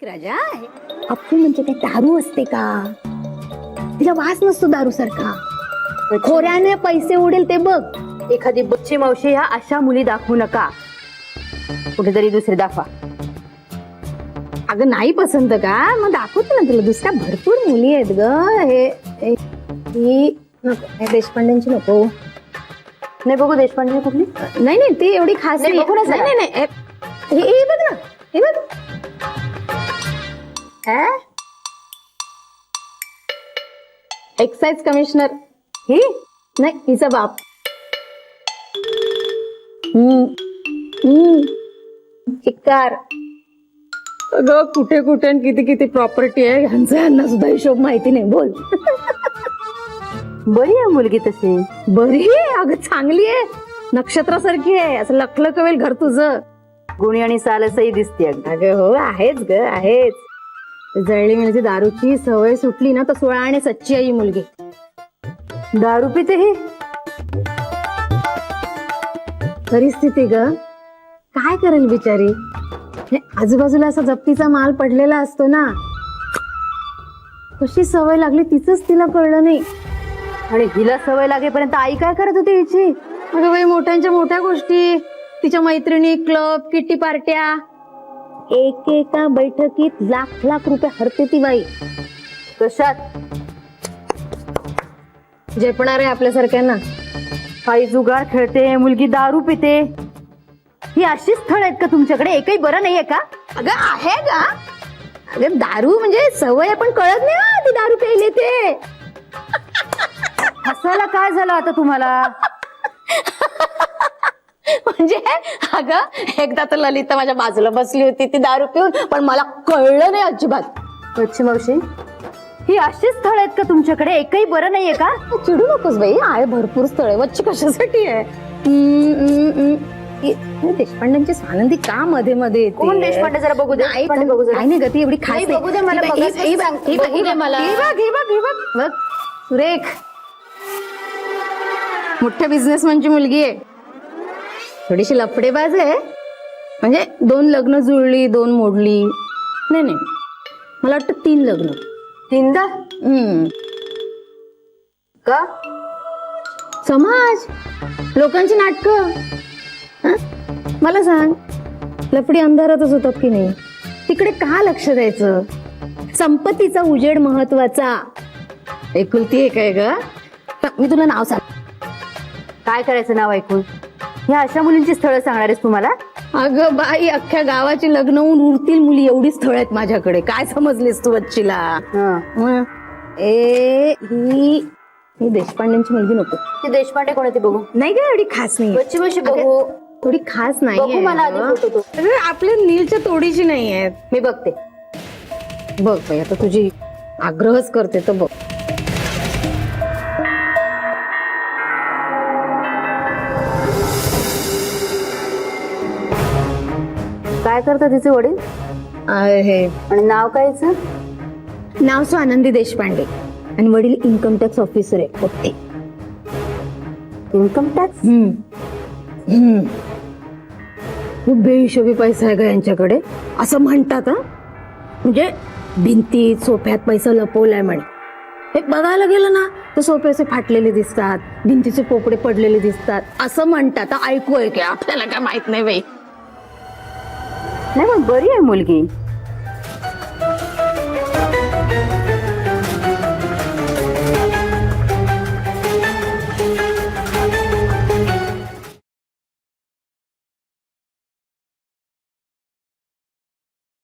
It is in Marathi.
राजा अप्पू म्हणजे काय दारू असते का? तिला वास नसतो दारू सारखा. खोऱ्याने पैसे उडेल ते बघ. एखादी बच्ची मावशी ह्या अशा मुली दाखवू नका. कुठेतरी दुसरी दाखवा. अगं नाही पसंत का? मग दाखवते ना तुला दुसऱ्या भरपूर मुली आहेत ग. ही नको, हे देशपांडेंची नको. नाही बघू देशपांडे कुठली. नाही नाही ती एवढी खास नाही, नाही. बघू ना जरा. नाही नाही नाही. हे बघ ना, हे बघ. एक्साइज कमिशनर ही नाही, हिचा बाप. चिक्कार. अगं कुठे कुठे आणि किती किती प्रॉपर्टी आहे यांना सुद्धा हिशोब माहिती नाही. बोल. बरी आहे मुलगी तशी. बरी आहे अगं, चांगली आहे, नक्षत्रासारखी आहे. असं लखलखवेल घर तुझं. गुणी आणि सालसही दिसते. अगं हो, आहेच ग, आहेच. जळली म्हणजे दारूची सवय सुटली ना तर 16 आणि सच्ची आहे ही मुलगी. दारू पिते ही. परिस्थिती ग, काय करेल बिचारी. हे आजूबाजूला असा जप्तीचा माल पडलेला असतो ना, कशी सवय लागली तिचंच तिला कळलं नाही. आणि हिला सवय लागेपर्यंत आई काय करत होती हिची. अगं बाई, मोठ्यांच्या मोठ्या गोष्टी, तिच्या मैत्रिणी, क्लब, किटी पार्ट्या, एकेका बैठकीत लाख लाख रुपये हरते ती बाई. कशात. झेपणार आहे आपल्यासारख्यांना. आई जुगार खेळते, मुलगी दारू पिते. ही अशी स्थळ आहेत का तुमच्याकडे? एकही बरं नाहीये का? अगं आहे का? अगं दारू म्हणजे सवय पण कळत नाही हा, ती दारू प्यायले ते. हसायला काय झालं आता तुम्हाला? म्हणजे अगं एकदा तर ललिता माझ्या बाजूला बसली होती ती दारू पिऊन, पण मला कळलं नाही अजिबात. बच्ची मावशी, ही अशी स्थळ आहेत का तुमच्याकडे? एकही बरं नाहीये का? चिडू नकोस बाई, आहे भरपूर स्थळे. वच्ची कशासाठी आहे? देशपांड्यांची स्वानंदी का मध्ये मध्ये येते? कोण देशपांडे? जरा बघू दे. देशपांडे बघू जरा. नाही गती एवढी खास नाही, बघू दे मला. बघ सुरेख, मोठ्या बिझनेसमॅनची मुलगी आहे. थोडीशी लफडेबाज आहे. म्हणजे 2 लग्न जुळली, 2 मोडली. नाही नाही, मला वाटतं 3 लग्न. 3दा का? समाज, लोकांची नाटकं. मला सांग, लफडी अंधारातच होतात की नाही? तिकडे का लक्ष द्यायचं? संपत्तीचा उजेड महत्वाचा. एकुलती एक आहे ग. मी तुला नाव सांग. काय करायचं नाव ऐकून? ह्या अशा मुलींची स्थळं सांगणार आहेस तुम्हाला? अगं बाई, अख्ख्या गावाची लग्न होऊन उरतील मुली एवढी स्थळ आहेत माझ्याकडे. काय समजलीस तू बच्चीला? ही देशपांडेंची मुलगी नको. ती देशपांडे कोण बघू. नाही का एवढी खास नाही. बच्ची मावशी बघू. थोडी खास बघू नाही. मला आधी फोटो तो. आपल्या नीलच्या तोडीची नाही आहेत. मी बघते. बघ बाई, आता तुझी आग्रहच करते तर बघ. काय करतात तिचे वडील? हे आणि नाव काय हिचं? नाव स्वानंदी देशपांडे आणि वडील इन्कम टॅक्स ऑफिसर आहे. होते. Income tax. खूप बेहिशोबी पैसा आहे का यांच्याकडे असं म्हणतात. म्हणजे भिंतीत सोफ्यात पैसा लपवलाय म्हणे. हे बघायला गेलं ना तर सोफे असे फाटलेले दिसतात, भिंतीचे पोपडे पडलेले दिसतात असं म्हणतात. ऐकू आहे की आपल्याला काय माहित नाही बाई. नाही मग बरी आहे मुलगी.